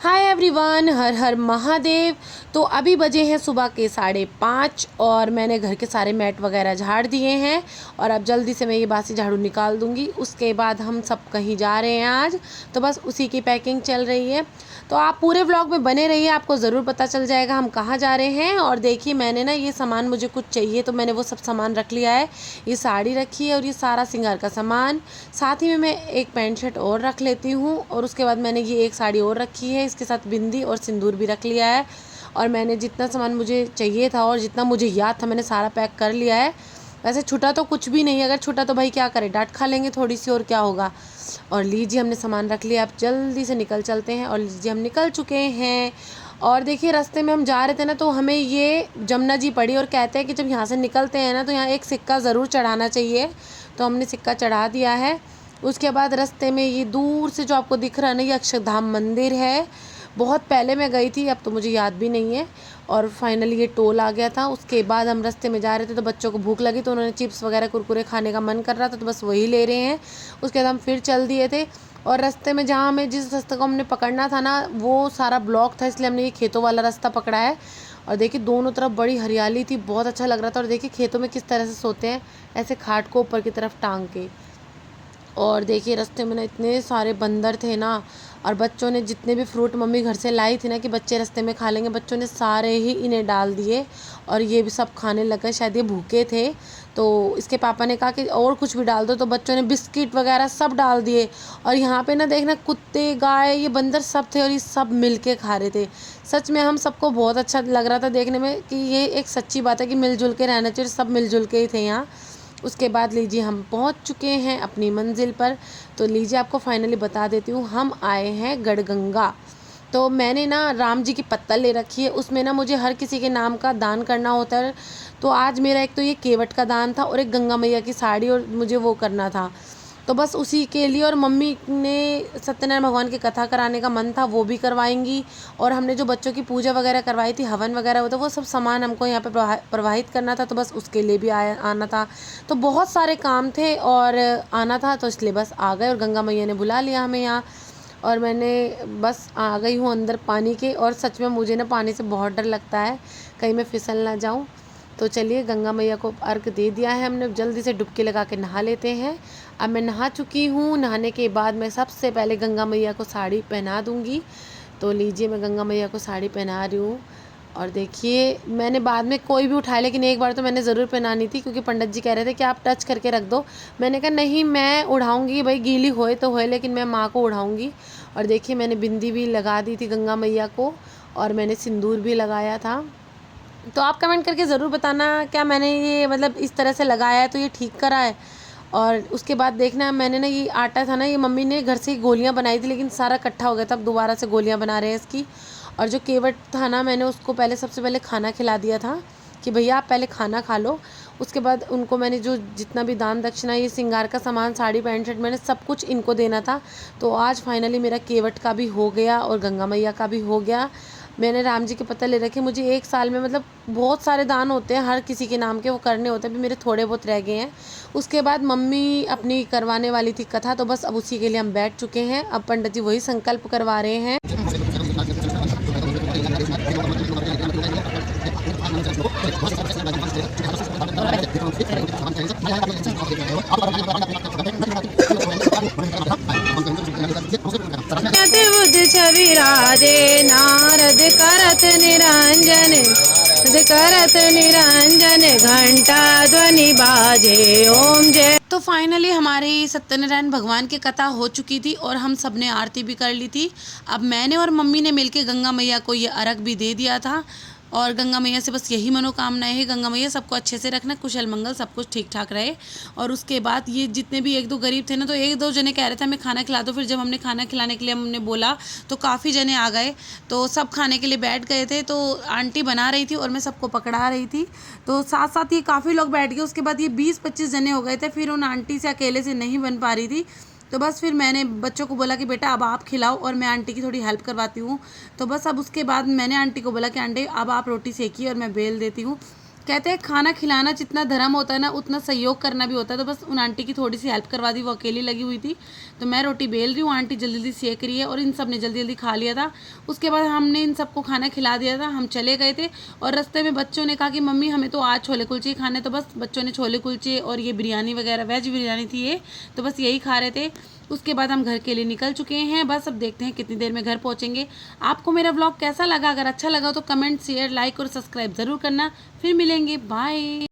Hi everyone, हर हर महादेव। तो अभी बजे हैं सुबह के 5:30 और मैंने घर के सारे मैट वगैरह झाड़ दिए हैं और अब जल्दी से मैं ये बासी झाड़ू निकाल दूंगी। उसके बाद हम सब कहीं जा रहे हैं आज, तो बस उसी की पैकिंग चल रही है। तो आप पूरे व्लॉग में बने रहिए, आपको ज़रूर पता चल जाएगा हम कहाँ जा रहे हैं। और देखिए, मैंने ना ये सामान मुझे कुछ चाहिए तो मैंने वो सब सामान रख लिया है। ये साड़ी रखी है और ये सारा श्रृंगार का सामान, साथ ही में मैं एक पैंट शर्ट और रख लेती हूँ। और उसके बाद मैंने ये एक साड़ी और रखी है, इसके साथ बिंदी और सिंदूर भी रख लिया है। और मैंने जितना सामान मुझे चाहिए था और जितना मुझे याद था मैंने सारा पैक कर लिया है। वैसे छुटा तो कुछ भी नहीं, अगर छुटा तो भाई क्या करें, डांट खा लेंगे थोड़ी सी, और क्या होगा। और लीजिए, हमने सामान रख लिया, अब जल्दी से निकल चलते हैं। और लीजिए, हम निकल चुके हैं। और देखिए, रास्ते में हम जा रहे थे ना, तो हमें ये जमुना जी पड़ी और कहते हैं कि जब यहाँ से निकलते हैं ना तो यहाँ एक सिक्का ज़रूर चढ़ाना चाहिए। तो हमने सिक्का चढ़ा दिया है। उसके बाद रास्ते में ये दूर से जो आपको दिख रहा है ना, ये अक्षरधाम मंदिर है। बहुत पहले मैं गई थी, अब तो मुझे याद भी नहीं है। और फाइनली ये टोल आ गया था। उसके बाद हम रास्ते में जा रहे थे तो बच्चों को भूख लगी, तो उन्होंने चिप्स वगैरह कुरकुरे खाने का मन कर रहा था, तो बस वही ले रहे हैं। उसके बाद हम फिर चल दिए थे। और रास्ते में जहाँ हमें जिस रास्ते को हमने पकड़ना था ना, वो सारा ब्लॉक था, इसलिए हमने ये खेतों वाला रास्ता पकड़ा है। और देखिए, दोनों तरफ बड़ी हरियाली थी, बहुत अच्छा लग रहा था। और देखिए, खेतों में किस तरह से सोते हैं, ऐसे खाट को ऊपर की तरफ टांग के। और देखिए, रास्ते में ना इतने सारे बंदर थे ना, और बच्चों ने जितने भी फ्रूट मम्मी घर से लाई थी ना कि बच्चे रास्ते में खा लेंगे, बच्चों ने सारे ही इन्हें डाल दिए। और ये भी सब खाने लगे, शायद ये भूखे थे। तो इसके पापा ने कहा कि और कुछ भी डाल दो, तो बच्चों ने बिस्किट वगैरह सब डाल दिए। और यहाँ पे ना देखना, कुत्ते गाय ये बंदर सब थे और ये सब मिल के खा रहे थे। सच में हम सबको बहुत अच्छा लग रहा था देखने में कि ये एक सच्ची बात है कि मिलजुल के रहना चाहिए। सब मिलजुल के ही थे यहाँ। उसके बाद लीजिए, हम पहुंच चुके हैं अपनी मंजिल पर। तो लीजिए, आपको फाइनली बता देती हूँ, हम आए हैं गढ़गंगा। तो मैंने ना राम जी की पत्तल ले रखी है, उसमें ना मुझे हर किसी के नाम का दान करना होता है। तो आज मेरा एक तो ये केवट का दान था और एक गंगा मैया की साड़ी, और मुझे वो करना था। तो बस उसी के लिए, और मम्मी ने सत्यनारायण भगवान की कथा कराने का मन था, वो भी करवाएंगी। और हमने जो बच्चों की पूजा वगैरह करवाई थी, हवन वगैरह होता, वो सब सामान हमको यहाँ पे प्रवाहित करना था, तो बस उसके लिए भी आना था। तो बहुत सारे काम थे और आना था, तो इसलिए बस आ गए। और गंगा मैया ने बुला लिया हमें यहाँ, और मैंने बस आ गई हूँ अंदर पानी के। और सच में मुझे ना पानी से बहुत डर लगता है, कहीं मैं फिसल ना जाऊँ। तो चलिए, गंगा मैया को अर्घ दे दिया है हमने, जल्दी से डुबकी लगा के नहा लेते हैं। अब मैं नहा चुकी हूँ। नहाने के बाद मैं सबसे पहले गंगा मैया को साड़ी पहना दूँगी। तो लीजिए, मैं गंगा मैया को साड़ी पहना रही हूँ। और देखिए, मैंने बाद में कोई भी उठाया, लेकिन एक बार तो मैंने ज़रूर पहनानी थी, क्योंकि पंडित जी कह रहे थे कि आप टच करके रख दो। मैंने कहा नहीं, मैं उड़ाऊँगी भाई, गीली होए तो होए, लेकिन मैं माँ को उड़ाऊँगी। और देखिए, मैंने बिंदी भी लगा दी थी गंगा मैया को, और मैंने सिंदूर भी लगाया था। तो आप कमेंट करके ज़रूर बताना, क्या मैंने ये मतलब इस तरह से लगाया है तो ये ठीक करा है। और उसके बाद देखना, मैंने ना ये आटा था ना, ये मम्मी ने घर से ही गोलियां बनाई थी, लेकिन सारा इकट्ठा हो गया था, अब दोबारा से गोलियां बना रहे हैं इसकी। और जो केवट था ना, मैंने उसको पहले सबसे पहले खाना खिला दिया था कि भैया आप पहले खाना खा लो। उसके बाद उनको मैंने जो जितना भी दान दक्षिणा, ये श्रृंगार का सामान, साड़ी पैंट शर्ट, मैंने सब कुछ इनको देना था। तो आज फाइनली मेरा केवट का भी हो गया और गंगा मैया का भी हो गया। मैंने राम जी के पत्ते ले रखे, मुझे एक साल में मतलब बहुत सारे दान होते हैं, हर किसी के नाम के वो करने होते हैं, भी मेरे थोड़े बहुत रह गए हैं। उसके बाद मम्मी अपनी करवाने वाली थी कथा, तो बस अब उसी के लिए हम बैठ चुके हैं। अब पंडित जी वही संकल्प करवा रहे हैं। बुध छवि राधे, नारद करत निरंजन, करत निरंजन, घंटा ध्वनि बाजे, ओम जय। तो फाइनली हमारी सत्यनारायण भगवान की कथा हो चुकी थी और हम सब ने आरती भी कर ली थी। अब मैंने और मम्मी ने मिलके गंगा मैया को ये अर्घ भी दे दिया था। और गंगा मैया से बस यही मनोकामनाएं है, गंगा मैया सबको अच्छे से रखना, कुशल मंगल सब कुछ ठीक ठाक रहे। और उसके बाद ये जितने भी एक दो गरीब थे ना, तो एक दो जने कह रहे थे हमें खाना खिला दो। फिर जब हमने खाना खिलाने के लिए हमने बोला तो काफ़ी जने आ गए, तो सब खाने के लिए बैठ गए थे। तो आंटी बना रही थी और मैं सबको पकड़ा रही थी, तो साथ साथ ये काफ़ी लोग बैठ गए। उसके बाद ये 20-25 जने हो गए थे, फिर उन आंटी से अकेले से नहीं बन पा रही थी। तो बस फिर मैंने बच्चों को बोला कि बेटा अब आप खिलाओ और मैं आंटी की थोड़ी हेल्प करवाती हूँ। तो बस अब उसके बाद मैंने आंटी को बोला कि आंटी अब आप रोटी सेकिए और मैं बेल देती हूँ। कहते हैं खाना खिलाना जितना धर्म होता है ना, उतना सहयोग करना भी होता है। तो बस उन आंटी की थोड़ी सी हेल्प करवा दी, वो अकेली लगी हुई थी। तो मैं रोटी बेल रही हूँ, आंटी जल्दी जल्दी सेक रही है, और इन सब ने जल्दी जल्दी खा लिया था। उसके बाद हमने इन सबको खाना खिला दिया था, हम चले गए थे। और रास्ते में बच्चों ने कहा कि मम्मी हमें तो आज छोले कुलचे ही खाने, तो बस बच्चों ने छोले कुलचे और ये बिरयानी वगैरह, वेज बिरयानी थी ये, तो बस यही खा रहे थे। उसके बाद हम घर के लिए निकल चुके हैं। बस अब देखते हैं कितनी देर में घर पहुंचेंगे। आपको मेरा व्लॉग कैसा लगा? अगर अच्छा लगा तो कमेंट, शेयर, लाइक और सब्सक्राइब ज़रूर करना। फिर मिलेंगे, बाय।